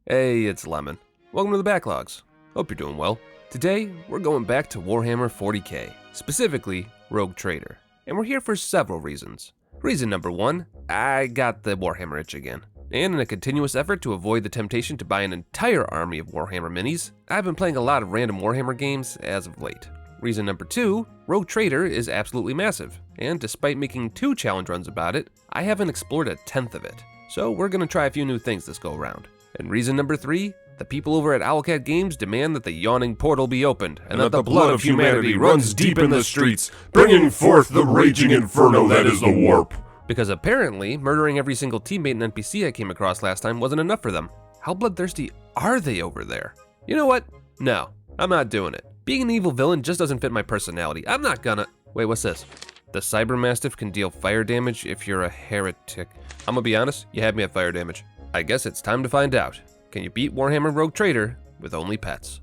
Hey, it's Lemon. Welcome to the Backlogs. Hope you're doing well. Today, we're going back to Warhammer 40K, specifically Rogue Trader. And we're here for several reasons. Reason number one, I got the Warhammer itch again. And in a continuous effort to avoid the temptation to buy an entire army of Warhammer minis, I've been playing a lot of random Warhammer games as of late. Reason number two, Rogue Trader is absolutely massive, and despite making 2 challenge runs about it, I haven't explored a tenth of it. So we're gonna try a few new things this go around. And reason number 3, the people over at Owlcat Games demand that the yawning portal be opened, and that the blood of humanity runs deep in the streets, bringing forth the raging inferno that is the warp. Because apparently, murdering every single teammate and NPC I came across last time wasn't enough for them. How bloodthirsty are they over there? You know what? No, I'm not doing it. Being an evil villain just doesn't fit my personality. I'm not gonna... Wait, what's this? The Cyber Mastiff can deal fire damage if you're a heretic. I'm gonna be honest, you had me at fire damage. I guess it's time to find out. Can you beat Warhammer Rogue Trader with only pets?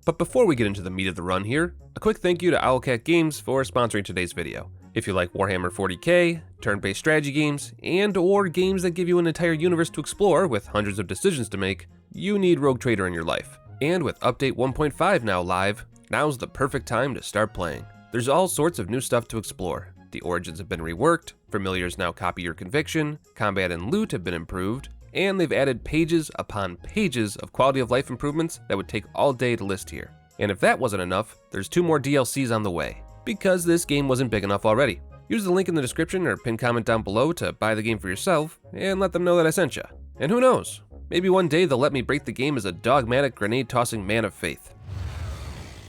But before we get into the meat of the run here, a quick thank you to Owlcat Games for sponsoring today's video. If you like Warhammer 40K, turn-based strategy games, and/or games that give you an entire universe to explore with hundreds of decisions to make, you need Rogue Trader in your life. And with Update 1.5 now live, now's the perfect time to start playing. There's all sorts of new stuff to explore. The origins have been reworked, familiars now copy your conviction, combat and loot have been improved, and they've added pages upon pages of quality of life improvements that would take all day to list here. And if that wasn't enough, there's 2 more DLCs on the way, because this game wasn't big enough already. Use the link in the description or pinned comment down below to buy the game for yourself, and let them know that I sent you. And who knows, maybe one day they'll let me break the game as a dogmatic grenade-tossing man of faith.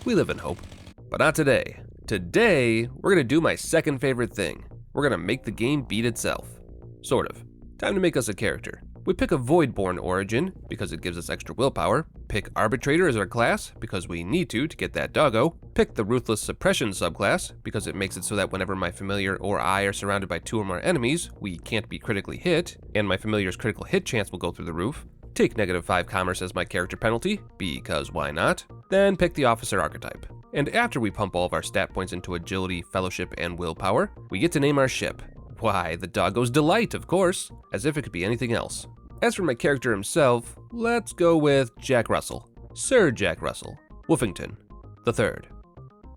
We live in hope, but not today. Today, we're gonna do my second favorite thing. We're gonna make the game beat itself. Sort of. Time to make us a character. We pick a Voidborn origin, because it gives us extra willpower. Pick Arbitrator as our class, because we need to get that doggo. Pick the Ruthless Suppression subclass, because it makes it so that whenever my familiar or I are surrounded by 2 or more enemies, we can't be critically hit, and my familiar's critical hit chance will go through the roof. Take -5 commerce as my character penalty, because why not? Then pick the Officer archetype. And after we pump all of our stat points into agility, fellowship, and willpower, we get to name our ship. Why, the doggo's Delight, of course, as if it could be anything else. As for my character himself, let's go with Jack Russell. Sir Jack Russell, Woofington, III,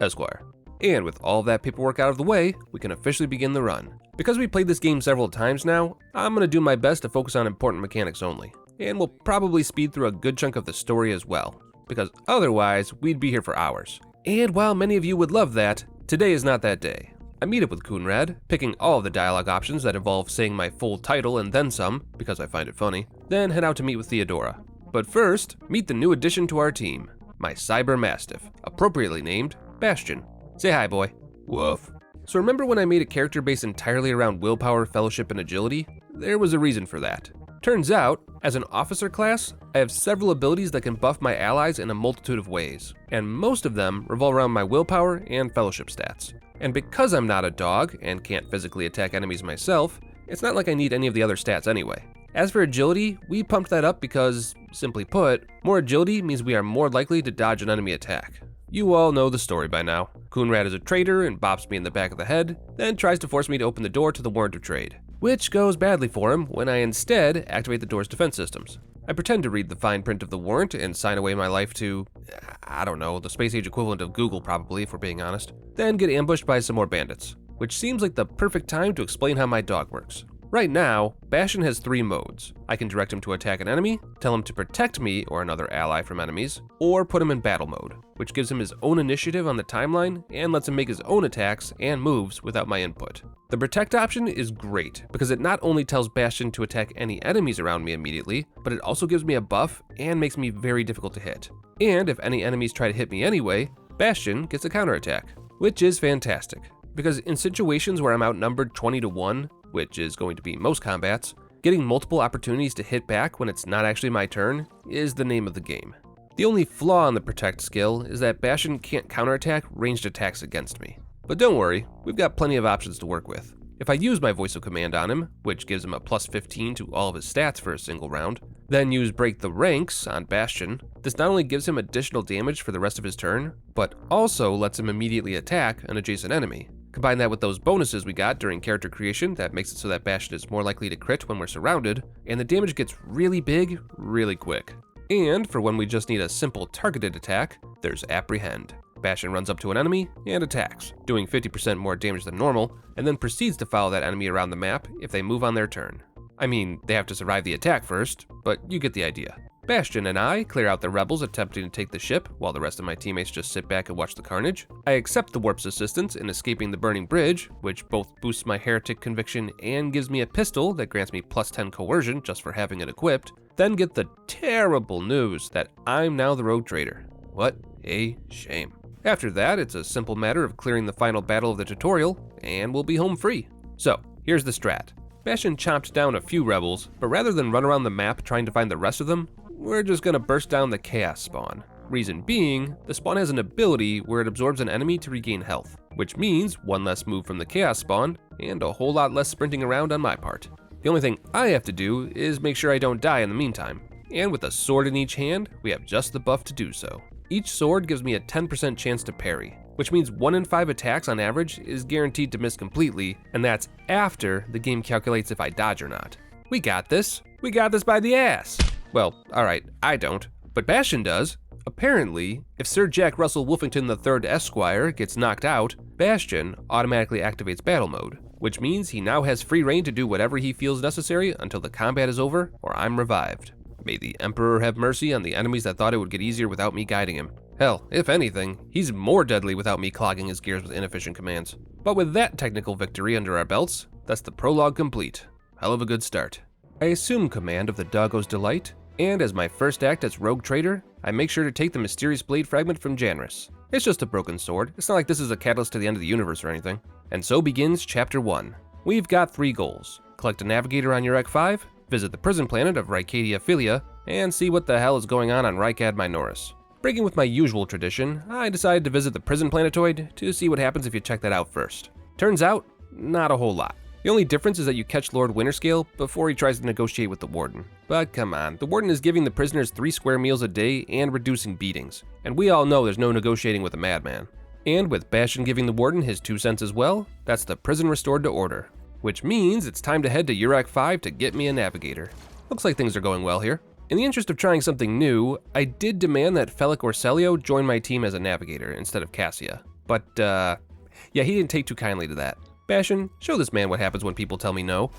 Esquire. And with all of that paperwork out of the way, we can officially begin the run. Because we played this game several times now, I'm gonna do my best to focus on important mechanics only. And we'll probably speed through a good chunk of the story as well, because otherwise, we'd be here for hours. And while many of you would love that, today is not that day. I meet up with Coonrad, picking all of the dialogue options that involve saying my full title and then some, because I find it funny, then head out to meet with Theodora. But first, meet the new addition to our team, my Cyber Mastiff, appropriately named Bastion. Say hi, boy. Woof. So remember when I made a character based entirely around willpower, fellowship, and agility? There was a reason for that. Turns out, as an officer class, I have several abilities that can buff my allies in a multitude of ways, and most of them revolve around my willpower and fellowship stats. And because I'm not a dog and can't physically attack enemies myself, it's not like I need any of the other stats anyway. As for agility, we pumped that up because, simply put, more agility means we are more likely to dodge an enemy attack. You all know the story by now. Coonrad is a traitor and bops me in the back of the head, then tries to force me to open the door to the warrant of trade, which goes badly for him when I instead activate the door's defense systems. I pretend to read the fine print of the warrant and sign away my life to, I don't know, the space age equivalent of Google probably, if we're being honest, then get ambushed by some more bandits, which seems like the perfect time to explain how my dog works. Right now, Bastion has 3 modes. I can direct him to attack an enemy, tell him to protect me or another ally from enemies, or put him in battle mode, which gives him his own initiative on the timeline and lets him make his own attacks and moves without my input. The protect option is great because it not only tells Bastion to attack any enemies around me immediately, but it also gives me a buff and makes me very difficult to hit. And if any enemies try to hit me anyway, Bastion gets a counterattack, which is fantastic. Because in situations where I'm outnumbered 20-1, which is going to be most combats, getting multiple opportunities to hit back when it's not actually my turn is the name of the game. The only flaw in the Protect skill is that Bastion can't counterattack ranged attacks against me. But don't worry, we've got plenty of options to work with. If I use my voice of command on him, which gives him a plus 15 to all of his stats for a single round, then use Break the Ranks on Bastion, this not only gives him additional damage for the rest of his turn, but also lets him immediately attack an adjacent enemy. Combine that with those bonuses we got during character creation that makes it so that Bastion is more likely to crit when we're surrounded, and the damage gets really big, really quick. And for when we just need a simple targeted attack, there's Apprehend. Bastion runs up to an enemy and attacks, doing 50% more damage than normal, and then proceeds to follow that enemy around the map if they move on their turn. I mean, they have to survive the attack first, but you get the idea. Bastion and I clear out the rebels attempting to take the ship, while the rest of my teammates just sit back and watch the carnage. I accept the warp's assistance in escaping the burning bridge, which both boosts my heretic conviction and gives me a pistol that grants me plus 10 coercion just for having it equipped, then get the terrible news that I'm now the rogue trader. What a shame. After that, it's a simple matter of clearing the final battle of the tutorial, and we'll be home free. So, here's the strat. Bastion chopped down a few rebels, but rather than run around the map trying to find the rest of them, we're just gonna burst down the chaos spawn. Reason being, the spawn has an ability where it absorbs an enemy to regain health, which means one less move from the chaos spawn, and a whole lot less sprinting around on my part. The only thing I have to do is make sure I don't die in the meantime, and with a sword in each hand, we have just the buff to do so. Each sword gives me a 10% chance to parry, which means 1 in 5 attacks on average is guaranteed to miss completely, and that's after the game calculates if I dodge or not. We got this. We got this by the ass. Well, alright, I don't, but Bastion does. Apparently, if Sir Jack Russell Wolfington III Esquire gets knocked out, Bastion automatically activates battle mode, which means he now has free reign to do whatever he feels necessary until the combat is over or I'm revived. May the Emperor have mercy on the enemies that thought it would get easier without me guiding him. Hell, if anything, he's more deadly without me clogging his gears with inefficient commands. But with that technical victory under our belts, that's the prologue complete. Hell of a good start. I assume command of the Doggo's Delight, and as my first act as Rogue Trader, I make sure to take the mysterious blade fragment from Janris. It's just a broken sword, it's not like this is a catalyst to the end of the universe or anything. And so begins Chapter 1. We've got 3 goals. Collect a navigator on Urek 5, visit the prison planet of Rycadia Philia, and see what the hell is going on Rykad Minoris. Breaking with my usual tradition, I decided to visit the prison planetoid to see what happens if you check that out first. Turns out, not a whole lot. The only difference is that you catch Lord Winterscale before he tries to negotiate with the Warden. But come on, the Warden is giving the prisoners 3 square meals a day and reducing beatings. And we all know there's no negotiating with a madman. And with Bastion giving the Warden his 2 cents as well, that's the prison restored to order. Which means it's time to head to Urek 5 to get me a navigator. Looks like things are going well here. In the interest of trying something new, I did demand that Felic Orselio join my team as a navigator instead of Cassia. But yeah, he didn't take too kindly to that. Bastion, show this man what happens when people tell me no.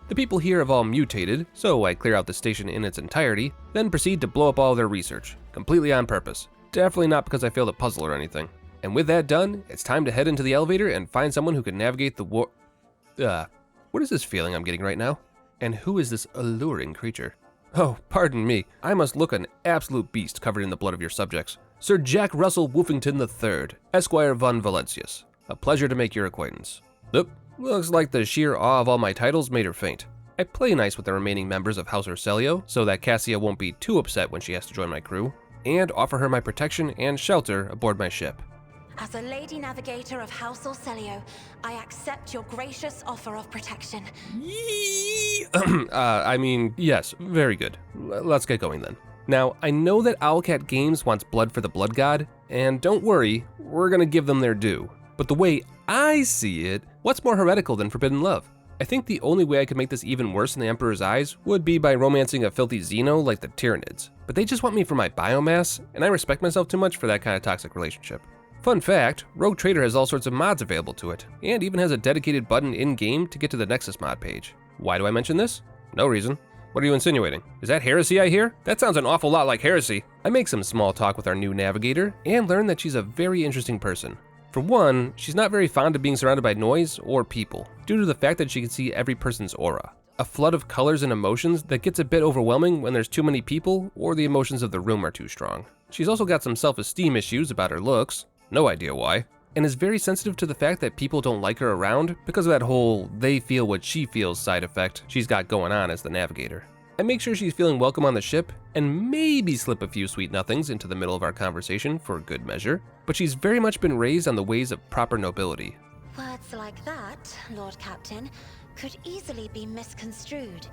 The people here have all mutated, so I clear out the station in its entirety, then proceed to blow up all their research, completely on purpose. Definitely not because I failed a puzzle or anything. And with that done, it's time to head into the elevator and find someone who can navigate the what is this feeling I'm getting right now? And who is this alluring creature? Oh, pardon me, I must look an absolute beast covered in the blood of your subjects. Sir Jack Russell Wolfington III, Esquire von Valencius. A pleasure to make your acquaintance. Oop, looks like the sheer awe of all my titles made her faint. I play nice with the remaining members of House Orselio, so that Cassia won't be too upset when she has to join my crew, and offer her my protection and shelter aboard my ship. As a lady navigator of House Orselio, I accept your gracious offer of protection. I mean, yes, very good. Let's get going then. Now, I know that Owlcat Games wants blood for the Blood God, and don't worry, we're gonna give them their due. But the way I see it, what's more heretical than forbidden love? I think the only way I could make this even worse in the Emperor's eyes would be by romancing a filthy Xeno like the Tyranids. But they just want me for my biomass, and I respect myself too much for that kind of toxic relationship. Fun fact, Rogue Trader has all sorts of mods available to it, and even has a dedicated button in-game to get to the Nexus mod page. Why do I mention this? No reason. What are you insinuating? Is that heresy I hear? That sounds an awful lot like heresy. I make some small talk with our new navigator, and learn that she's a very interesting person. For one, she's not very fond of being surrounded by noise or people, due to the fact that she can see every person's aura. A flood of colors and emotions that gets a bit overwhelming when there's too many people or the emotions of the room are too strong. She's also got some self-esteem issues about her looks, no idea why, and is very sensitive to the fact that people don't like her around because of that whole they feel what she feels side effect she's got going on as the navigator. I make sure she's feeling welcome on the ship and maybe slip a few sweet nothings into the middle of our conversation for good measure, but she's very much been raised on the ways of proper nobility. Words like that, Lord Captain, could easily be misconstrued.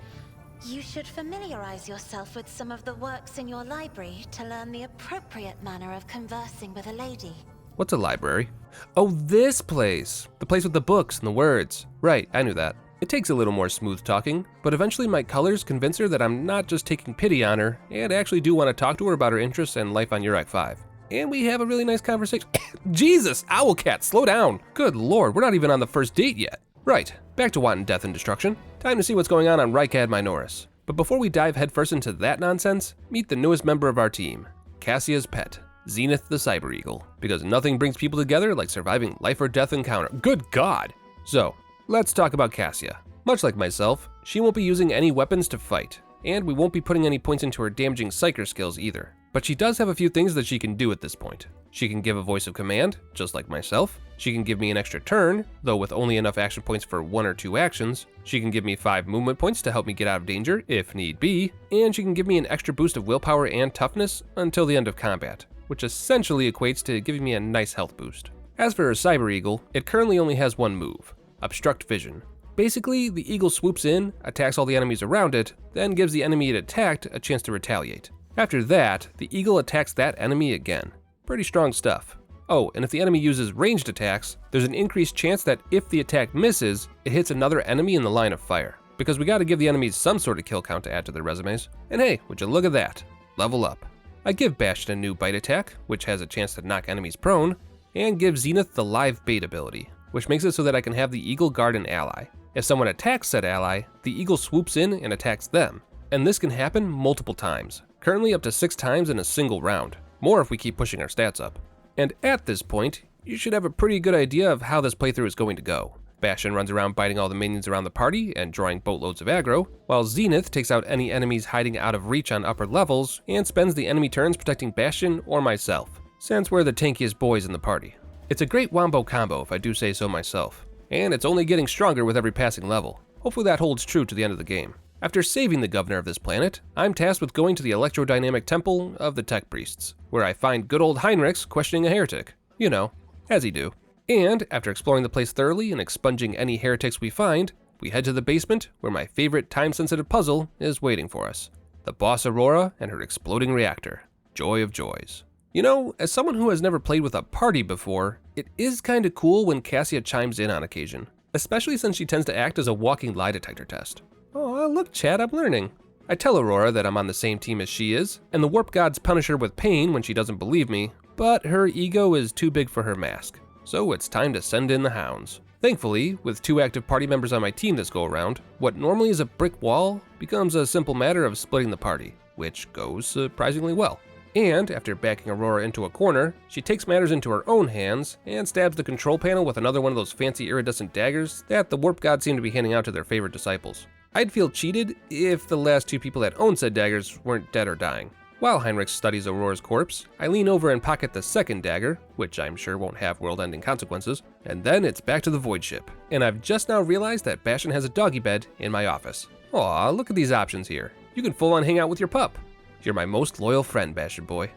You should familiarize yourself with some of the works in your library to learn the appropriate manner of conversing with a lady. What's a library? Oh, this place! The place with the books and the words. Right, I knew that. It takes a little more smooth talking, but eventually my colors convince her that I'm not just taking pity on her, and actually do want to talk to her about her interests and life on Urek 5. And we have a really nice conversation. Jesus, Owlcat, slow down! Good lord, we're not even on the first date yet. Right, back to wanton death and destruction. Time to see what's going on Rykad Minoris. But before we dive headfirst into that nonsense, meet the newest member of our team, Cassia's pet, Zenith the Cyber Eagle. Because nothing brings people together like surviving life or death encounter. Good God! So, let's talk about Cassia. Much like myself, she won't be using any weapons to fight, and we won't be putting any points into her damaging psyker skills either. But she does have a few things that she can do at this point. She can give a voice of command, just like myself. She can give me an extra turn, though with only enough action points for 1 or 2 actions. She can give me 5 movement points to help me get out of danger, if need be. And she can give me an extra boost of willpower and toughness until the end of combat, which essentially equates to giving me a nice health boost. As for her Cyber Eagle, it currently only has one move, Obstruct Vision. Basically, the eagle swoops in, attacks all the enemies around it, then gives the enemy it attacked a chance to retaliate. After that, the eagle attacks that enemy again. Pretty strong stuff. Oh, and if the enemy uses ranged attacks, there's an increased chance that if the attack misses, it hits another enemy in the line of fire. Because we gotta give the enemies some sort of kill count to add to their resumes. And hey, would you look at that? Level up. I give Bastion a new bite attack, which has a chance to knock enemies prone, and give Zenith the live bait ability, which makes it so that I can have the eagle guard an ally. If someone attacks said ally, the eagle swoops in and attacks them. And this can happen multiple times, currently up to 6 times in a single round. More if we keep pushing our stats up. And at this point, you should have a pretty good idea of how this playthrough is going to go. Bastion runs around biting all the minions around the party and drawing boatloads of aggro, while Zenith takes out any enemies hiding out of reach on upper levels and spends the enemy turns protecting Bastion or myself, since we're the tankiest boys in the party. It's a great wombo combo if I do say so myself, and it's only getting stronger with every passing level. Hopefully that holds true to the end of the game. After saving the governor of this planet, I'm tasked with going to the electrodynamic temple of the tech priests, where I find good old Heinrichs questioning a heretic. You know, as he do. And after exploring the place thoroughly and expunging any heretics we find, we head to the basement where my favorite time-sensitive puzzle is waiting for us. The boss Aurora and her exploding reactor. Joy of joys. You know, as someone who has never played with a party before, it is kinda cool when Cassia chimes in on occasion, especially since she tends to act as a walking lie detector test. Oh, look, Chad, I'm learning. I tell Aurora that I'm on the same team as she is, and the warp gods punish her with pain when she doesn't believe me, but her ego is too big for her mask. So it's time to send in the hounds. Thankfully, with 2 active party members on my team this go around, what normally is a brick wall becomes a simple matter of splitting the party, which goes surprisingly well. And after backing Aurora into a corner, she takes matters into her own hands and stabs the control panel with another one of those fancy iridescent daggers that the warp gods seem to be handing out to their favorite disciples. I'd feel cheated if the last 2 people that owned said daggers weren't dead or dying. While Heinrich studies Aurora's corpse, I lean over and pocket the second dagger, which I'm sure won't have world-ending consequences, and then it's back to the void ship. And I've just now realized that Bastion has a doggy bed in my office. Aw, look at these options here. You can full-on hang out with your pup. You're my most loyal friend, Bastion boy.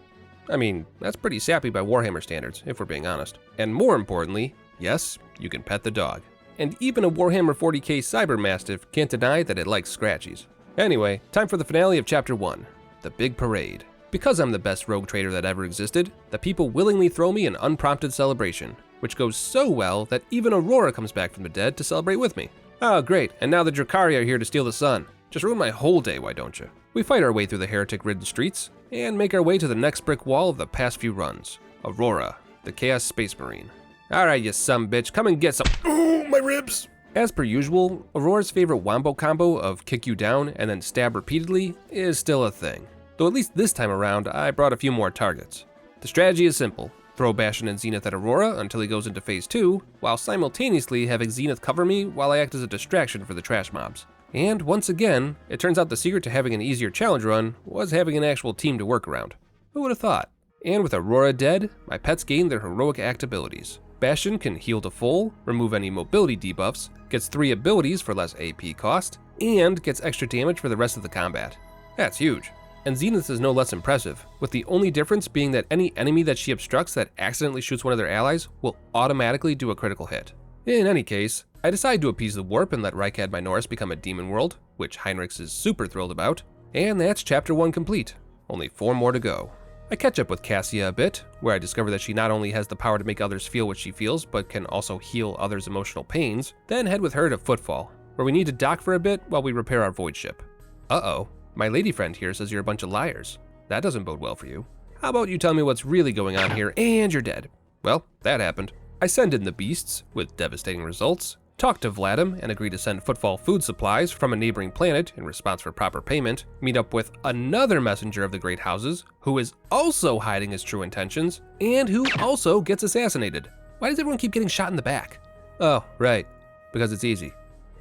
I mean, that's pretty sappy by Warhammer standards, if we're being honest. And more importantly, yes, you can pet the dog. And even a Warhammer 40K Cyber Mastiff can't deny that it likes scratchies. Anyway, time for the finale of Chapter 1, the big parade. Because I'm the best rogue trader that ever existed, the people willingly throw me an unprompted celebration, which goes so well that even Aurora comes back from the dead to celebrate with me. Oh great, and now the Dracaria are here to steal the sun. Just ruin my whole day, why don't you? We fight our way through the heretic-ridden streets, and make our way to the next brick wall of the past few runs. Aurora, the Chaos Space Marine. Alright, you sumbitch, come and get some. Oh, my ribs! As per usual, Aurora's favorite wombo combo of kick you down and then stab repeatedly is still a thing. Though at least this time around, I brought a few more targets. The strategy is simple. Throw Bastion and Zenith at Aurora until he goes into phase 2, while simultaneously having Zenith cover me while I act as a distraction for the trash mobs. And once again, it turns out the secret to having an easier challenge run was having an actual team to work around. Who would have thought? And with Aurora dead, my pets gain their heroic act abilities. Bastion can heal to full, remove any mobility debuffs, gets 3 abilities for less AP cost, and gets extra damage for the rest of the combat. That's huge. And Zenith is no less impressive, with the only difference being that any enemy that she obstructs that accidentally shoots one of their allies will automatically do a critical hit. In any case, I decide to appease the warp and let Rykad Minoris become a demon world, which Heinrichs is super thrilled about, and that's Chapter 1 complete. Only 4 more to go. I catch up with Cassia a bit, where I discover that she not only has the power to make others feel what she feels, but can also heal others' emotional pains, then head with her to Footfall, where we need to dock for a bit while we repair our void ship. Uh-oh, my lady friend here says you're a bunch of liars. That doesn't bode well for you. How about you tell me what's really going on here and you're dead? Well, that happened. I send in the beasts, with devastating results, talk to Vladim and agree to send Footfall food supplies from a neighboring planet in response for proper payment, meet up with another messenger of the Great Houses, who is also hiding his true intentions, and who also gets assassinated. Why does everyone keep getting shot in the back? Oh, right, because it's easy.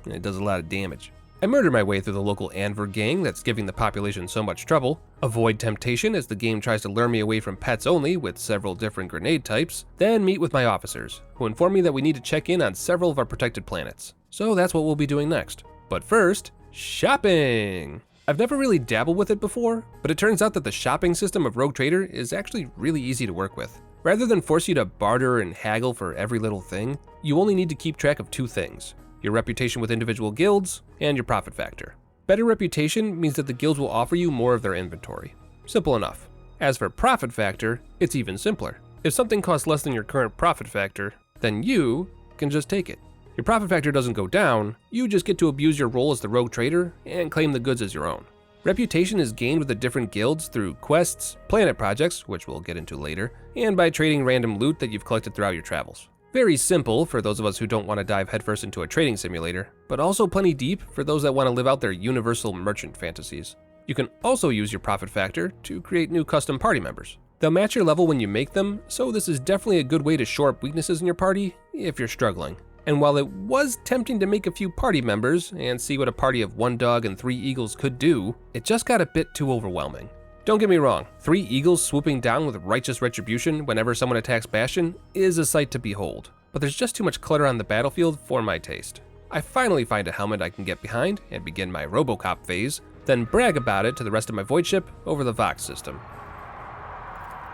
It does a lot of damage. I murder my way through the local Anver gang that's giving the population so much trouble, avoid temptation as the game tries to lure me away from pets only with several different grenade types, then meet with my officers, who inform me that we need to check in on several of our protected planets. So that's what we'll be doing next. But first, shopping! I've never really dabbled with it before, but it turns out that the shopping system of Rogue Trader is actually really easy to work with. Rather than force you to barter and haggle for every little thing, you only need to keep track of two things: your reputation with individual guilds, and your profit factor. Better reputation means that the guilds will offer you more of their inventory. Simple enough. As for profit factor, it's even simpler. If something costs less than your current profit factor, then you can just take it. Your profit factor doesn't go down, you just get to abuse your role as the rogue trader and claim the goods as your own. Reputation is gained with the different guilds through quests, planet projects, which we'll get into later, and by trading random loot that you've collected throughout your travels. Very simple for those of us who don't want to dive headfirst into a trading simulator, but also plenty deep for those that want to live out their universal merchant fantasies. You can also use your profit factor to create new custom party members. They'll match your level when you make them, so this is definitely a good way to shore up weaknesses in your party if you're struggling. And while it was tempting to make a few party members and see what a party of 1 dog and 3 eagles could do, it just got a bit too overwhelming. Don't get me wrong, 3 eagles swooping down with righteous retribution whenever someone attacks Bastion is a sight to behold, but there's just too much clutter on the battlefield for my taste. I finally find a helmet I can get behind and begin my Robocop phase, then brag about it to the rest of my void ship over the Vox system.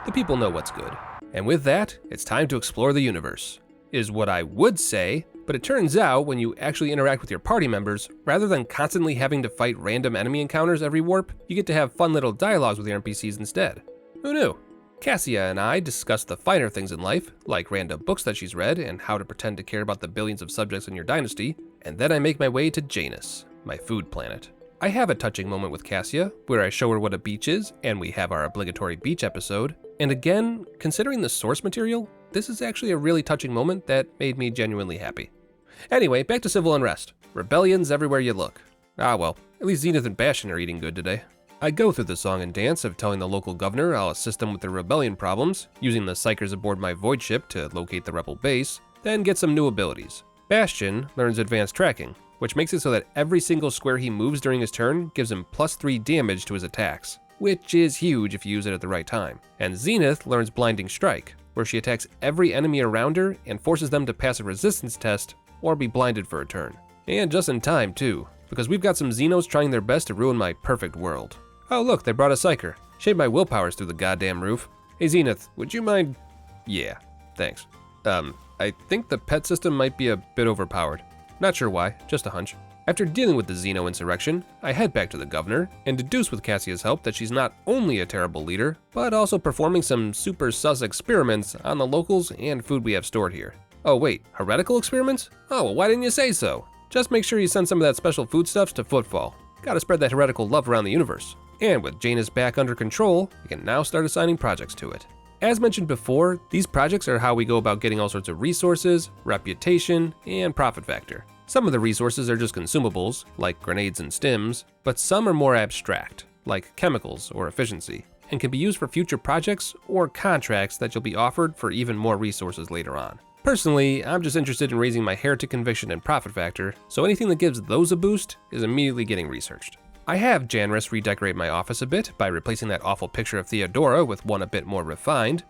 The people know what's good. And with that, it's time to explore the universe, is what I would say, but it turns out when you actually interact with your party members, rather than constantly having to fight random enemy encounters every warp, you get to have fun little dialogues with your NPCs instead. Who knew? Cassia and I discuss the finer things in life, like random books that she's read and how to pretend to care about the billions of subjects in your dynasty, and then I make my way to Janus, my food planet. I have a touching moment with Cassia, where I show her what a beach is, and we have our obligatory beach episode, and again, considering the source material, this is actually a really touching moment that made me genuinely happy. Anyway, back to civil unrest. Rebellions everywhere you look. Ah well, at least Zenith and Bastion are eating good today. I go through the song and dance of telling the local governor I'll assist them with their rebellion problems, using the psychers aboard my void ship to locate the rebel base, then get some new abilities. Bastion learns advanced tracking, which makes it so that every single square he moves during his turn gives him +3 damage to his attacks, which is huge if you use it at the right time. And Zenith learns blinding strike, where she attacks every enemy around her and forces them to pass a resistance test or be blinded for a turn. And just in time too, because we've got some Xenos trying their best to ruin my perfect world. Oh look, they brought a psyker. Shaved my willpowers through the goddamn roof. Hey Zenith, would you mind? Yeah, thanks. I think the pet system might be a bit overpowered. Not sure why, just a hunch. After dealing with the Xeno insurrection, I head back to the governor and deduce with Cassia's help that she's not only a terrible leader, but also performing some super sus experiments on the locals and food we have stored here. Oh wait, heretical experiments? Oh, well, why didn't you say so? Just make sure you send some of that special foodstuffs to Footfall. Gotta spread that heretical love around the universe. And with Janus back under control, we can now start assigning projects to it. As mentioned before, these projects are how we go about getting all sorts of resources, reputation, and profit factor. Some of the resources are just consumables, like grenades and stims, but some are more abstract, like chemicals or efficiency, and can be used for future projects or contracts that you'll be offered for even more resources later on. Personally, I'm just interested in raising my heretic conviction and profit factor, so anything that gives those a boost is immediately getting researched. I have Janris redecorate my office a bit by replacing that awful picture of Theodora with one a bit more refined.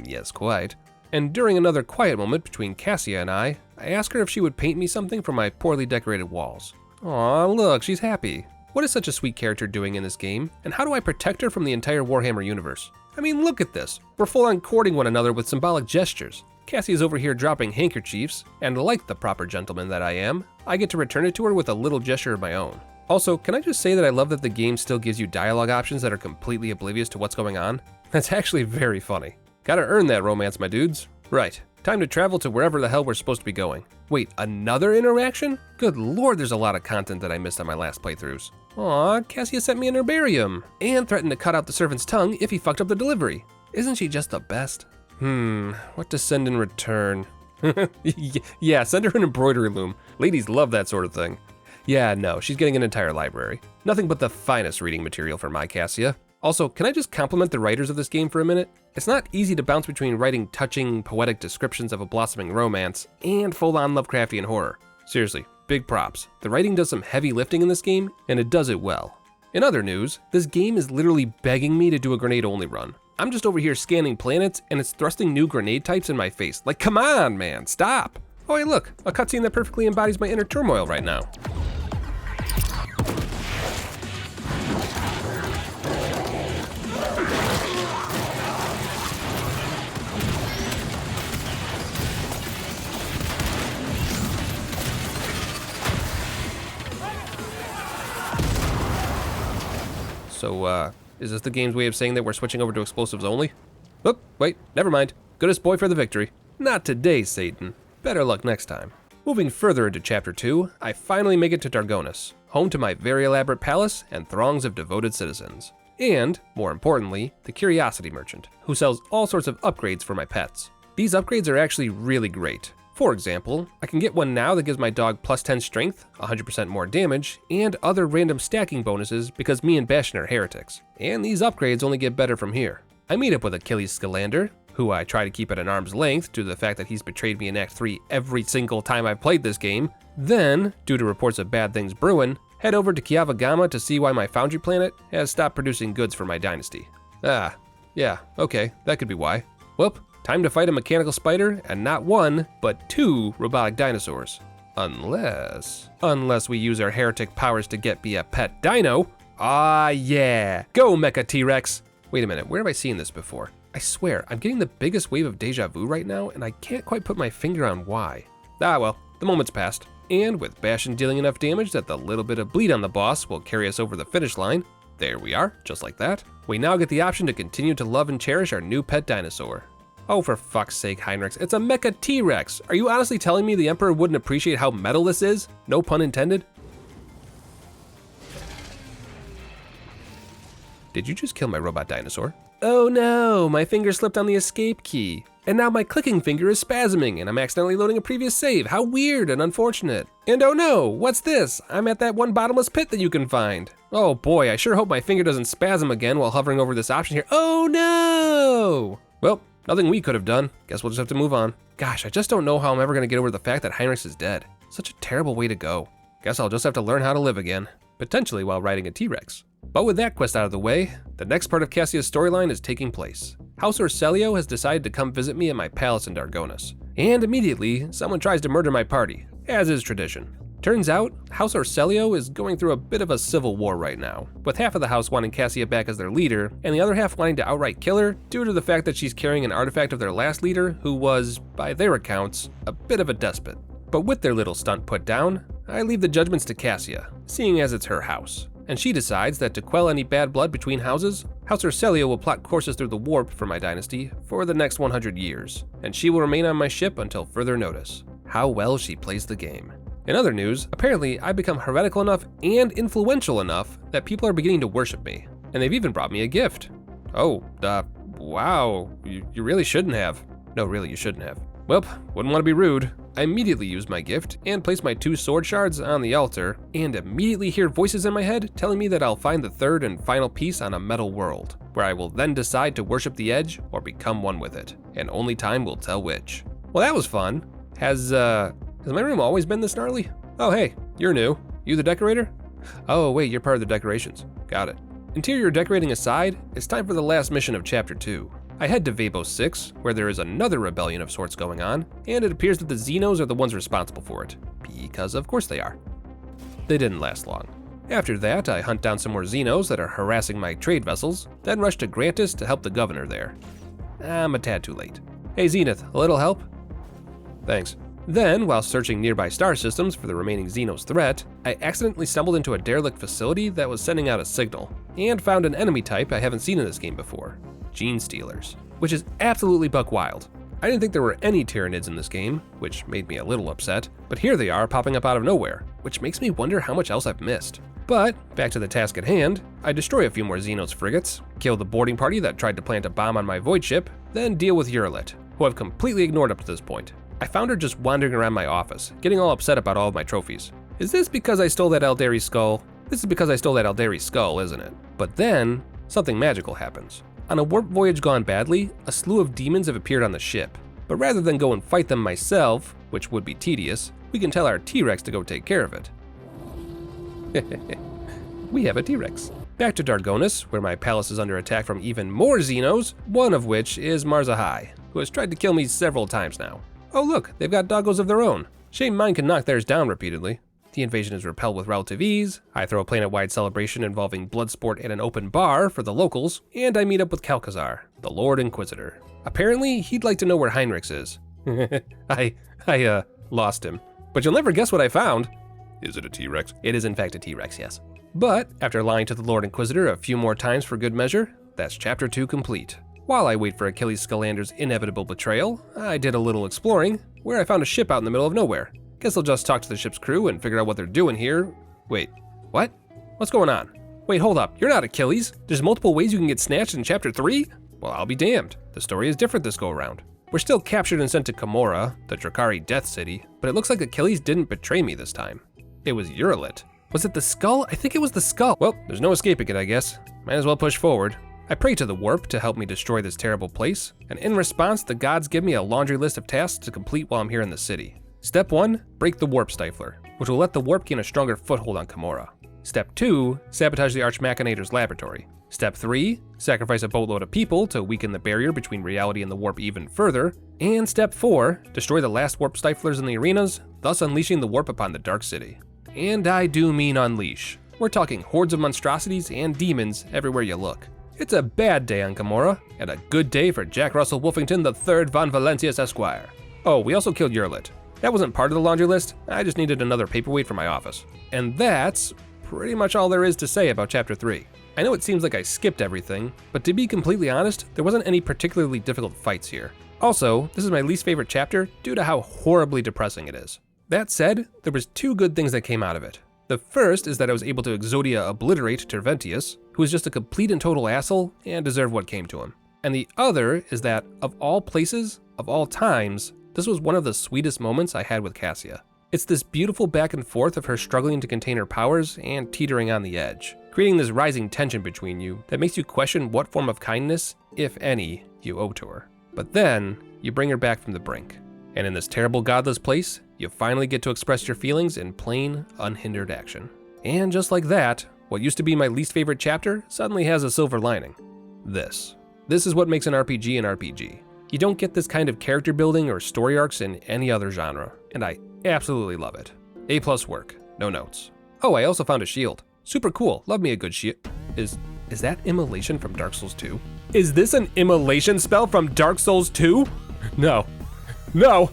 Yes, quite. And during another quiet moment between Cassia and I ask her if she would paint me something for my poorly decorated walls. Aw, look, she's happy. What is such a sweet character doing in this game, and how do I protect her from the entire Warhammer universe? I mean, look at this. We're full on courting one another with symbolic gestures. Cassie's over here dropping handkerchiefs, and like the proper gentleman that I am, I get to return it to her with a little gesture of my own. Also, can I just say that I love that the game still gives you dialogue options that are completely oblivious to what's going on? That's actually very funny. Gotta earn that romance, my dudes. Right, time to travel to wherever the hell we're supposed to be going. Wait, another interaction? Good lord, there's a lot of content that I missed on my last playthroughs. Aw, Cassia sent me an herbarium, and threatened to cut out the servant's tongue if he fucked up the delivery. Isn't she just the best? What to send in return? Yeah, send her an embroidery loom. Ladies love that sort of thing. Yeah, no, she's getting an entire library. Nothing but the finest reading material for my Cassia. Also, can I just compliment the writers of this game for a minute? It's not easy to bounce between writing touching, poetic descriptions of a blossoming romance and full-on Lovecraftian horror. Seriously, big props. The writing does some heavy lifting in this game, and it does it well. In other news, this game is literally begging me to do a grenade-only run. I'm just over here scanning planets, and it's thrusting new grenade types in my face. Like, come on, man, stop! Oh, hey, look, a cutscene that perfectly embodies my inner turmoil right now. So, is this the game's way of saying that we're switching over to explosives only? Oh, wait, never mind. Goodest boy for the victory. Not today, Satan. Better luck next time. Moving further into Chapter 2, I finally make it to Dargonis, home to my very elaborate palace and throngs of devoted citizens. And, more importantly, the Curiosity Merchant, who sells all sorts of upgrades for my pets. These upgrades are actually really great. For example, I can get one now that gives my dog plus 10 strength, 100% more damage, and other random stacking bonuses because me and Bastion are heretics. And these upgrades only get better from here. I meet up with Achilles Scalander, who I try to keep at an arm's length due to the fact that he's betrayed me in Act 3 every single time I've played this game. Then, due to reports of bad things brewing, head over to Kiavagama to see why my foundry planet has stopped producing goods for my dynasty. Ah, yeah, okay, that could be why. Whoop. Time to fight a mechanical spider, and not one, but 2 robotic dinosaurs. Unless we use our heretic powers to get me a pet dino. Ah yeah, go Mecha T-Rex. Wait a minute, where have I seen this before? I swear, I'm getting the biggest wave of deja vu right now, and I can't quite put my finger on why. Ah well, the moment's passed. And with Bastion dealing enough damage that the little bit of bleed on the boss will carry us over the finish line, there we are, just like that. We now get the option to continue to love and cherish our new pet dinosaur. Oh, for fuck's sake, Heinrichs, it's a Mecha T-Rex! Are you honestly telling me the Emperor wouldn't appreciate how metal this is? No pun intended? Did you just kill my robot dinosaur? Oh no, my finger slipped on the escape key. And now my clicking finger is spasming and I'm accidentally loading a previous save. How weird and unfortunate. And oh no, what's this? I'm at that one bottomless pit that you can find. Oh boy, I sure hope my finger doesn't spasm again while hovering over this option here. Oh no! Well, nothing we could have done. Guess we'll just have to move on. Gosh, I just don't know how I'm ever gonna get over the fact that Heinrichs is dead. Such a terrible way to go. Guess I'll just have to learn how to live again. Potentially while riding a T-Rex. But with that quest out of the way, the next part of Cassia's storyline is taking place. House Orselio has decided to come visit me at my palace in Dargonis. And immediately, someone tries to murder my party, as is tradition. Turns out, House Orselio is going through a bit of a civil war right now, with half of the house wanting Cassia back as their leader, and the other half wanting to outright kill her due to the fact that she's carrying an artifact of their last leader who was, by their accounts, a bit of a despot. But with their little stunt put down, I leave the judgments to Cassia, seeing as it's her house. And she decides that to quell any bad blood between houses, House Orselio will plot courses through the warp for my dynasty for the next 100 years, and she will remain on my ship until further notice. How well she plays the game. In other news, apparently I've become heretical enough and influential enough that people are beginning to worship me, and they've even brought me a gift. Oh, wow, you really shouldn't have. No, really, you shouldn't have. Well, wouldn't want to be rude. I immediately use my gift and place my 2 sword shards on the altar, and immediately hear voices in my head telling me that I'll find the third and final piece on a metal world, where I will then decide to worship the edge or become one with it, and only time will tell which. Well, that was fun. Has my room always been this gnarly? Oh hey, you're new. You the decorator? Oh wait, you're part of the decorations. Got it. Interior decorating aside, it's time for the last mission of Chapter 2. I head to Vabos 6, where there is another rebellion of sorts going on, and it appears that the Xenos are the ones responsible for it. Because of course they are. They didn't last long. After that, I hunt down some more Xenos that are harassing my trade vessels, then rush to Grantis to help the governor there. I'm a tad too late. Hey Zenith, a little help? Thanks. Then, while searching nearby star systems for the remaining Xenos threat, I accidentally stumbled into a derelict facility that was sending out a signal, and found an enemy type I haven't seen in this game before. gene stealers, which is absolutely buck wild. I didn't think there were any Tyranids in this game, which made me a little upset, but here they are popping up out of nowhere, which makes me wonder how much else I've missed. But back to the task at hand, I destroy a few more Xenos frigates, kill the boarding party that tried to plant a bomb on my void ship, then deal with Hyrule, who I've completely ignored up to this point. I found her just wandering around my office, getting all upset about all of my trophies. Is this because I stole that Aldari skull? This is because I stole that Aldari skull, isn't it? But then, something magical happens. On a warp voyage gone badly, a slew of demons have appeared on the ship. But rather than go and fight them myself, which would be tedious, we can tell our T-Rex to go take care of it. We have a T-Rex. Back to Dargonis, where my palace is under attack from even more Xenos, one of which is Marzahai, who has tried to kill me several times now. Oh look, they've got doggos of their own. Shame mine can knock theirs down repeatedly. The invasion is repelled with relative ease, I throw a planet-wide celebration involving blood sport and an open bar for the locals, and I meet up with Kalkazar, the Lord Inquisitor. Apparently, he'd like to know where Heinrichs is. I lost him. But you'll never guess what I found. Is it a T-Rex? It is in fact a T-Rex, yes. But after lying to the Lord Inquisitor a few more times for good measure, that's chapter 2 complete. While I wait for Achilles Scalander's inevitable betrayal, I did a little exploring, where I found a ship out in the middle of nowhere. Guess I'll just talk to the ship's crew and figure out what they're doing here. Wait, what? What's going on? Wait, hold up, you're not Achilles. There's multiple ways you can get snatched in chapter 3? Well, I'll be damned. The story is different this go around. We're still captured and sent to Komora, the Drakari Death City, but it looks like Achilles didn't betray me this time. It was Hyrule. Was it the skull? I think it was the skull. Well, there's no escaping it, I guess. Might as well push forward. I pray to the warp to help me destroy this terrible place, and in response, the gods give me a laundry list of tasks to complete while I'm here in the city. Step 1, break the warp stifler, which will let the warp gain a stronger foothold on Komora. Step 2, sabotage the Archmachinator's laboratory. Step 3, sacrifice a boatload of people to weaken the barrier between reality and the warp even further. And Step 4, destroy the last warp stiflers in the arenas, thus unleashing the warp upon the Dark City. And I do mean unleash. We're talking hordes of monstrosities and demons everywhere you look. It's a bad day on Komora, and a good day for Jack Russell Wolfington III von Valentius Esquire. Oh, we also killed Hyrule. That wasn't part of the laundry list, I just needed another paperweight for my office. And that's pretty much all there is to say about chapter 3. I know it seems like I skipped everything, but to be completely honest, there wasn't any particularly difficult fights here. Also, this is my least favorite chapter due to how horribly depressing it is. That said, there was 2 good things that came out of it. The first is that I was able to Exodia obliterate Terventius, who was just a complete and total asshole and deserved what came to him. And the other is that, of all places, of all times, this was one of the sweetest moments I had with Cassia. It's this beautiful back and forth of her struggling to contain her powers and teetering on the edge, creating this rising tension between you that makes you question what form of kindness, if any, you owe to her. But then, you bring her back from the brink. And in this terrible godless place, you finally get to express your feelings in plain, unhindered action. And just like that, what used to be my least favorite chapter suddenly has a silver lining. This. This is what makes an RPG an RPG. You don't get this kind of character building or story arcs in any other genre, and I absolutely love it. A+ work, no notes. Oh, I also found a shield. Super cool, love me a good shield. Is that immolation from Dark Souls 2? Is this an immolation spell from Dark Souls 2? No. No!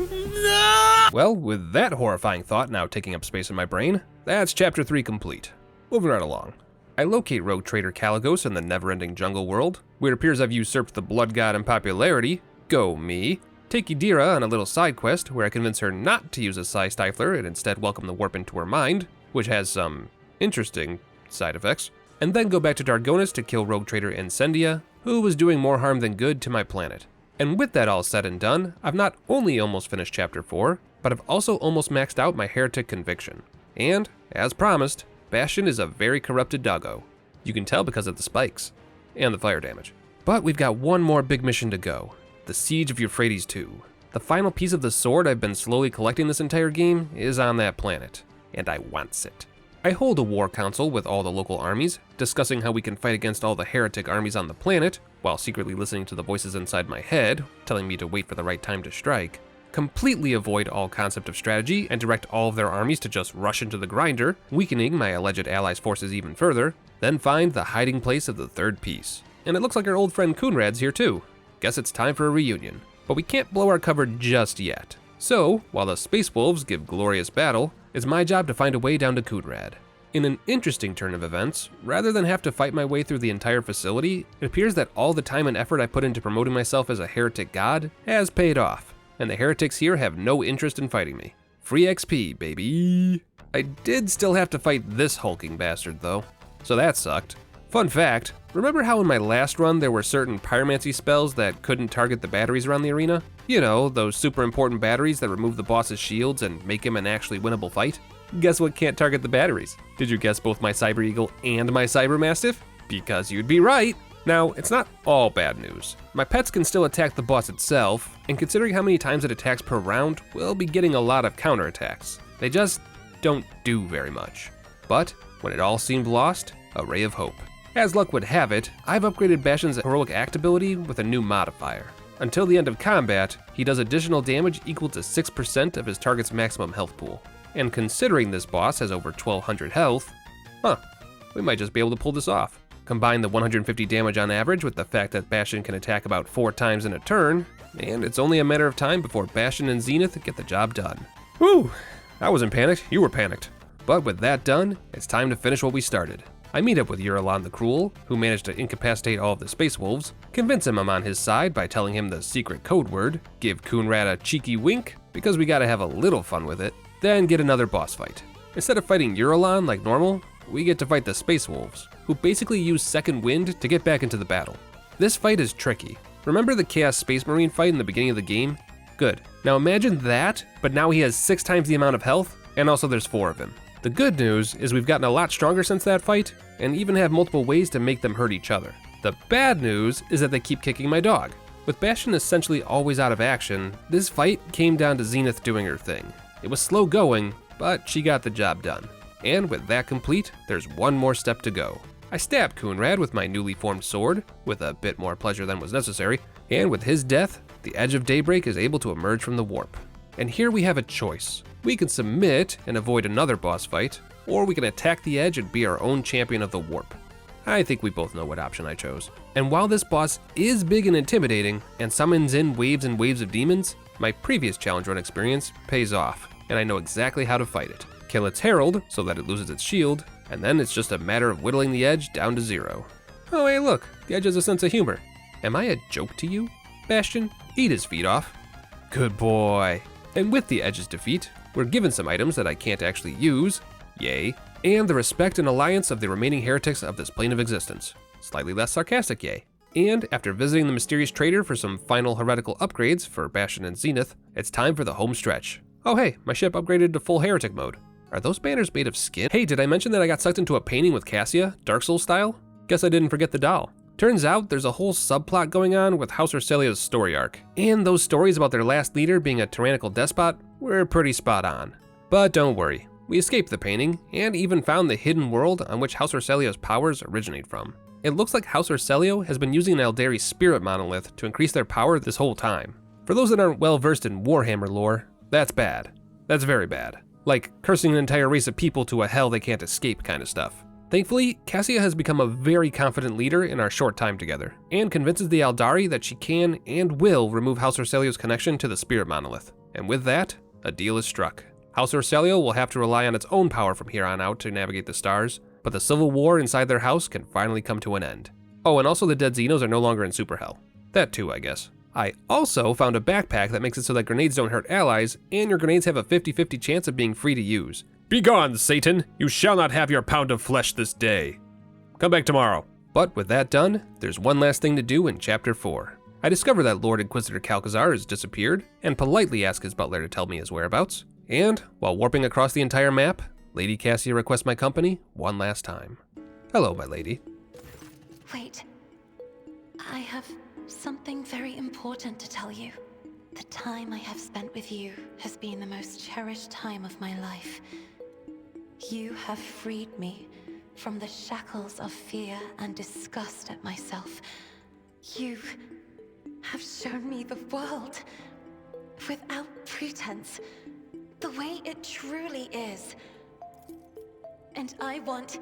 No! Well, with that horrifying thought now taking up space in my brain, that's chapter 3 complete. Moving right along. I locate rogue trader Caligos in the never-ending jungle world, where it appears I've usurped the blood god in popularity. Go me. Take Yadira on a little side quest where I convince her not to use a Psi Stifler and instead welcome the warp into her mind, which has some interesting side effects. And then go back to Dargonis to kill rogue trader Incendia, who was doing more harm than good to my planet. And with that all said and done, I've not only almost finished chapter 4, but I've also almost maxed out my heretic conviction. And, as promised, Bastion is a very corrupted doggo. You can tell because of the spikes, and the fire damage. But we've got one more big mission to go, the Siege of Euphrates II. The final piece of the sword I've been slowly collecting this entire game is on that planet, and I wants it. I hold a war council with all the local armies, discussing how we can fight against all the heretic armies on the planet, while secretly listening to the voices inside my head, telling me to wait for the right time to strike. Completely avoid all concept of strategy and direct all of their armies to just rush into the grinder, weakening my alleged allies' forces even further, then find the hiding place of the third piece. And it looks like our old friend Coonrad's here too. Guess it's time for a reunion. But we can't blow our cover just yet. So, while the Space Wolves give glorious battle, it's my job to find a way down to Coonrad. In an interesting turn of events, rather than have to fight my way through the entire facility, it appears that all the time and effort I put into promoting myself as a heretic god has paid off, and the heretics here have no interest in fighting me. Free XP, baby! I did still have to fight this hulking bastard though, so that sucked. Fun fact, remember how in my last run there were certain pyromancy spells that couldn't target the batteries around the arena? You know, those super important batteries that remove the boss's shields and make him an actually winnable fight? Guess what can't target the batteries? Did you guess both my Cyber Eagle and my Cyber Mastiff? Because you'd be right. Now, it's not all bad news. My pets can still attack the boss itself, and considering how many times it attacks per round, we'll be getting a lot of counterattacks. They just don't do very much. But when it all seemed lost, a ray of hope. As luck would have it, I've upgraded Bastion's heroic act ability with a new modifier. Until the end of combat, he does additional damage equal to 6% of his target's maximum health pool. And considering this boss has over 1200 health, we might just be able to pull this off. Combine the 150 damage on average with the fact that Bastion can attack about 4 times in a turn, and it's only a matter of time before Bastion and Zenith get the job done. Whew, I wasn't panicked, you were panicked. But with that done, it's time to finish what we started. I meet up with Eurolon the Cruel, who managed to incapacitate all of the Space Wolves, convince him I'm on his side by telling him the secret code word, give Coonrat a cheeky wink, because we gotta have a little fun with it, then get another boss fight. Instead of fighting Eurolon like normal, we get to fight the Space Wolves, who basically use second wind to get back into the battle. This fight is tricky. Remember the Chaos Space Marine fight in the beginning of the game? Good. Now imagine that, but now he has 6 times the amount of health, and also there's 4 of him. The good news is we've gotten a lot stronger since that fight, and even have multiple ways to make them hurt each other. The bad news is that they keep kicking my dog. With Bastion essentially always out of action, this fight came down to Zenith doing her thing. It was slow going, but she got the job done. And with that complete, there's one more step to go. I stabbed Coonrad with my newly formed sword, with a bit more pleasure than was necessary, and with his death, the Edge of Daybreak is able to emerge from the warp. And here we have a choice. We can submit and avoid another boss fight, or we can attack the Edge and be our own champion of the warp. I think we both know what option I chose. And while this boss is big and intimidating, and summons in waves and waves of demons, my previous challenge run experience pays off, and I know exactly how to fight it. Kill its herald so that it loses its shield, and then it's just a matter of whittling the Edge down to 0. Oh hey look, the Edge has a sense of humor. Am I a joke to you? Bastion, eat his feet off. Good boy. And with the Edge's defeat, we're given some items that I can't actually use, yay, and the respect and alliance of the remaining heretics of this plane of existence, slightly less sarcastic yay. And after visiting the mysterious trader for some final heretical upgrades for Bastion and Zenith, it's time for the home stretch. Oh hey, my ship upgraded to full heretic mode. Are those banners made of skin? Hey, did I mention that I got sucked into a painting with Cassia, Dark Souls style? Guess I didn't forget the doll. Turns out there's a whole subplot going on with House Urselia's story arc, and those stories about their last leader being a tyrannical despot were pretty spot on. But don't worry, we escaped the painting, and even found the hidden world on which House Urselia's powers originate from. It looks like House Urselio has been using an Eldari spirit monolith to increase their power this whole time. For those that aren't well versed in Warhammer lore, that's bad. That's very bad. Like cursing an entire race of people to a hell they can't escape kind of stuff. Thankfully, Cassia has become a very confident leader in our short time together, and convinces the Eldari that she can and will remove House Urselio's connection to the spirit monolith. And with that, a deal is struck. House Urselio will have to rely on its own power from here on out to navigate the stars, but the civil war inside their house can finally come to an end. Oh, and also the dead Xenos are no longer in Super Hell. That too, I guess. I also found a backpack that makes it so that grenades don't hurt allies, and your grenades have a 50-50 chance of being free to use. Begone, Satan! You shall not have your pound of flesh this day. Come back tomorrow. But with that done, there's one last thing to do in Chapter 4. I discover that Lord Inquisitor Calcazar has disappeared, and politely ask his butler to tell me his whereabouts. And, while warping across the entire map, Lady Cassia requests my company one last time. Hello, my lady. Wait. I have something very important to tell you. The time I have spent with you has been the most cherished time of my life. You have freed me from the shackles of fear and disgust at myself. You have shown me the world without pretense, the way it truly is. And I want,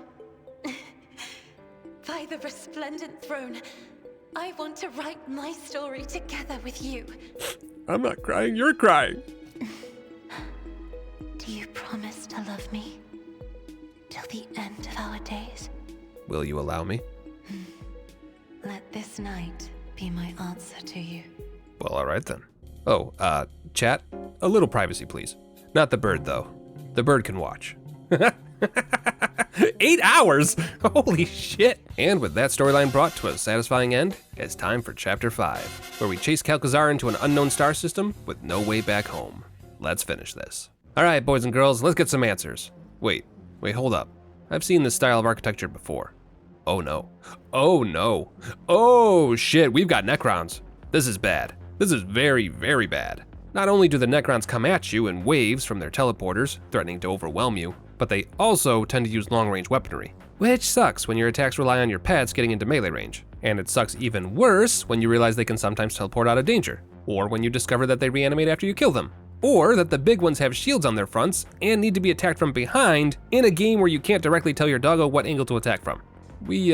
by the resplendent throne, I want to write my story together with you. I'm not crying, you're crying. Do you promise to love me till the end of our days? Will you allow me? Let this night be my answer to you. Well, all right then. Oh, chat, a little privacy, please. Not the bird, though. The bird can watch. 8 hours? Holy shit. And with that storyline brought to a satisfying end, it's time for Chapter 5, where we chase Kalkazar into an unknown star system with no way back home. Let's finish this. All right, boys and girls, let's get some answers. Wait, hold up. I've seen this style of architecture before. Oh no. Oh no. Oh shit, we've got Necrons. This is bad. This is very, very bad. Not only do the Necrons come at you in waves from their teleporters, threatening to overwhelm you, but they also tend to use long-range weaponry, which sucks when your attacks rely on your pets getting into melee range. And it sucks even worse when you realize they can sometimes teleport out of danger, or when you discover that they reanimate after you kill them, or that the big ones have shields on their fronts and need to be attacked from behind in a game where you can't directly tell your doggo what angle to attack from. We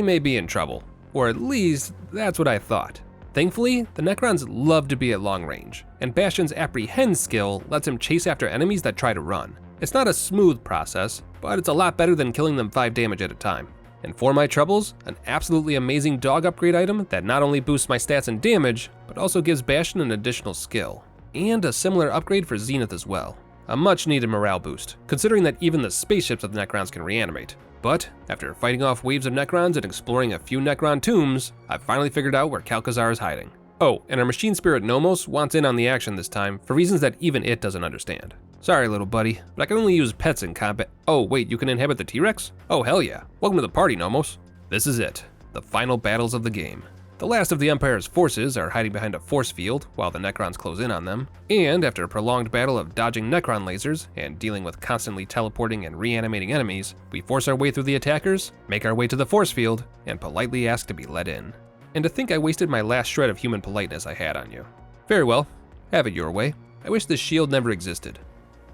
may be in trouble, or at least that's what I thought. Thankfully, the Necrons love to be at long range, and Bastion's Apprehend skill lets him chase after enemies that try to run. It's not a smooth process, but it's a lot better than killing them 5 damage at a time. And for my troubles, an absolutely amazing dog upgrade item that not only boosts my stats and damage, but also gives Bastion an additional skill. And a similar upgrade for Zenith as well. A much needed morale boost, considering that even the spaceships of the Necrons can reanimate. But after fighting off waves of Necrons and exploring a few Necron tombs, I've finally figured out where Kalkazar is hiding. Oh, and our machine spirit Nomos wants in on the action this time for reasons that even it doesn't understand. Sorry, little buddy, but I can only use pets in combat. Oh, wait, you can inhabit the T-Rex? Oh, hell yeah. Welcome to the party, Nomos. This is it, the final battles of the game. The last of the Empire's forces are hiding behind a force field while the Necrons close in on them, and after a prolonged battle of dodging Necron lasers and dealing with constantly teleporting and reanimating enemies, we force our way through the attackers, make our way to the force field, and politely ask to be let in. And to think I wasted my last shred of human politeness I had on you. Very well, have it your way. I wish this shield never existed.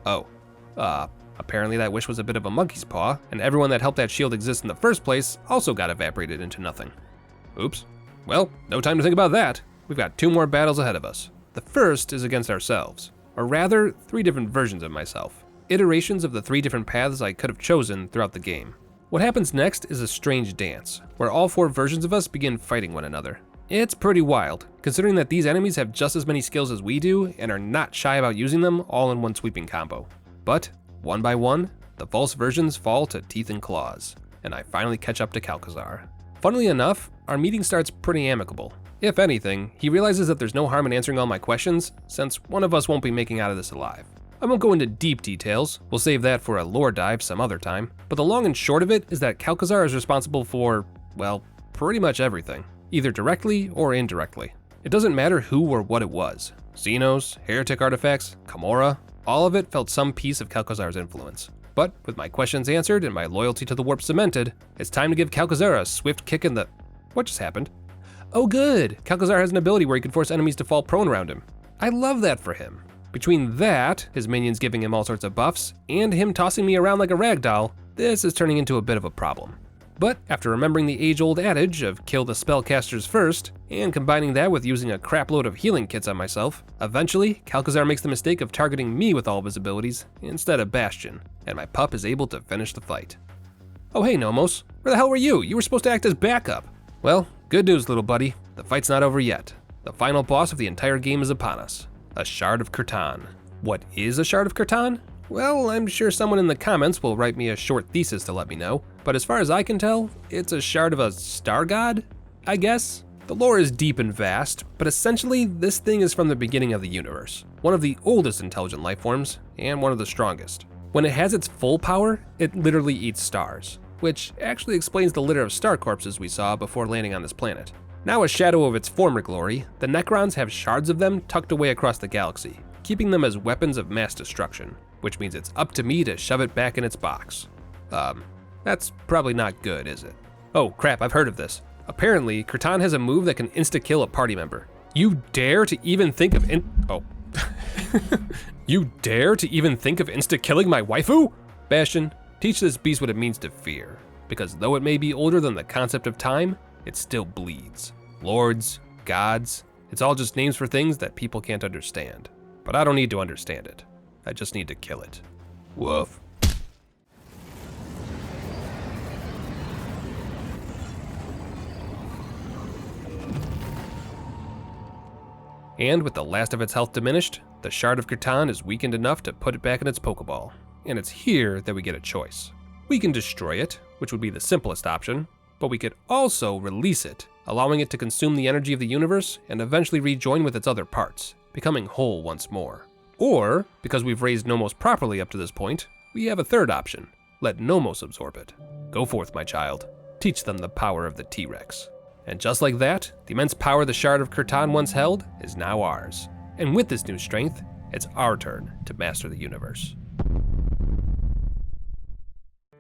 Oh, apparently that wish was a bit of a monkey's paw, and everyone that helped that shield exist in the first place also got evaporated into nothing. Oops. Well, no time to think about that. We've got 2 more battles ahead of us. The first is against ourselves, or rather, 3 different versions of myself. Iterations of the 3 different paths I could have chosen throughout the game. What happens next is a strange dance, where all 4 versions of us begin fighting one another. It's pretty wild, considering that these enemies have just as many skills as we do and are not shy about using them all in one sweeping combo. But, one by one, the false versions fall to teeth and claws, and I finally catch up to Kalkazar. Funnily enough, our meeting starts pretty amicable. If anything, he realizes that there's no harm in answering all my questions, since one of us won't be making out of this alive. I won't go into deep details, we'll save that for a lore dive some other time, but the long and short of it is that Kalkazar is responsible for, well, pretty much everything, either directly or indirectly. It doesn't matter who or what it was. Xenos, heretic artifacts, Gamora, all of it felt some piece of Kalkazar's influence. But with my questions answered and my loyalty to the warp cemented, it's time to give Kalkazar a swift kick in the... What just happened? Oh good, Kalkazar has an ability where he can force enemies to fall prone around him. I love that for him. Between that, his minions giving him all sorts of buffs, and him tossing me around like a ragdoll, this is turning into a bit of a problem. But after remembering the age-old adage of kill the spellcasters first, and combining that with using a crapload of healing kits on myself, eventually, Kalkazar makes the mistake of targeting me with all of his abilities instead of Bastion, and my pup is able to finish the fight. Oh hey Nomos, where the hell were you? You were supposed to act as backup. Well, good news little buddy, the fight's not over yet. The final boss of the entire game is upon us, a Shard of Kirtan. What is a Shard of Kirtan? Well, I'm sure someone in the comments will write me a short thesis to let me know, but as far as I can tell, it's a shard of a star god, I guess? The lore is deep and vast, but essentially this thing is from the beginning of the universe, one of the oldest intelligent life forms, and one of the strongest. When it has its full power, it literally eats stars, which actually explains the litter of star corpses we saw before landing on this planet. Now a shadow of its former glory, the Necrons have shards of them tucked away across the galaxy, keeping them as weapons of mass destruction, which means it's up to me to shove it back in its box. That's probably not good, is it? Oh crap, I've heard of this. Apparently, Kirtan has a move that can insta-kill a party member. You dare to even think of You dare to even think of insta-killing my waifu? Bastion, teach this beast what it means to fear, because though it may be older than the concept of time, it still bleeds. Lords, gods, it's all just names for things that people can't understand. But I don't need to understand it. I just need to kill it. Woof. And with the last of its health diminished, the shard of Katana is weakened enough to put it back in its Pokeball. And it's here that we get a choice. We can destroy it, which would be the simplest option, but we could also release it, allowing it to consume the energy of the universe and eventually rejoin with its other parts, becoming whole once more. Or, because we've raised Nomos properly up to this point, we have a third option. Let Nomos absorb it. Go forth, my child. Teach them the power of the T-Rex. And just like that, the immense power the Shard of Kirtan once held is now ours. And with this new strength, it's our turn to master the universe.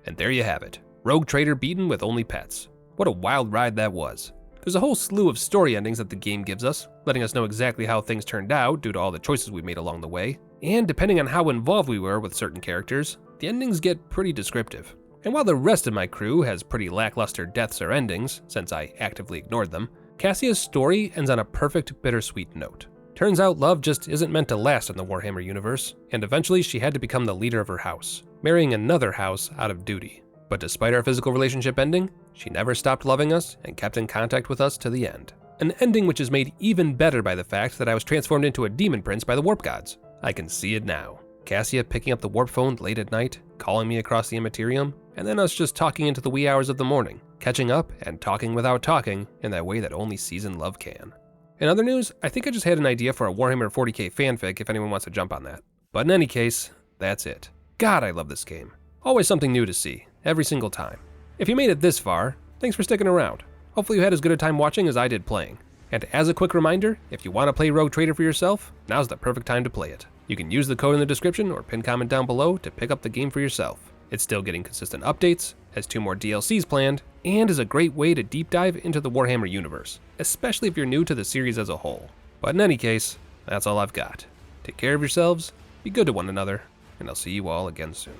And there you have it. Rogue Trader beaten with only pets. What a wild ride that was. There's a whole slew of story endings that the game gives us, letting us know exactly how things turned out due to all the choices we made along the way. And depending on how involved we were with certain characters, the endings get pretty descriptive. And while the rest of my crew has pretty lackluster deaths or endings, since I actively ignored them, Cassia's story ends on a perfect bittersweet note. Turns out love just isn't meant to last in the Warhammer universe, and eventually she had to become the leader of her house, marrying another house out of duty. But despite our physical relationship ending, she never stopped loving us and kept in contact with us to the end. An ending which is made even better by the fact that I was transformed into a demon prince by the warp gods. I can see it now. Cassia picking up the warp phone late at night, calling me across the Immaterium, and then us just talking into the wee hours of the morning, catching up and talking without talking in that way that only seasoned love can. In other news, I think I just had an idea for a Warhammer 40K fanfic if anyone wants to jump on that. But in any case, that's it. God, I love this game. Always something new to see, every single time. If you made it this far, thanks for sticking around. Hopefully you had as good a time watching as I did playing. And as a quick reminder, if you want to play Rogue Trader for yourself, now's the perfect time to play it. You can use the code in the description or pinned comment down below to pick up the game for yourself. It's still getting consistent updates, has 2 more DLCs planned, and is a great way to deep dive into the Warhammer universe, especially if you're new to the series as a whole. But in any case, that's all I've got. Take care of yourselves, be good to one another, and I'll see you all again soon.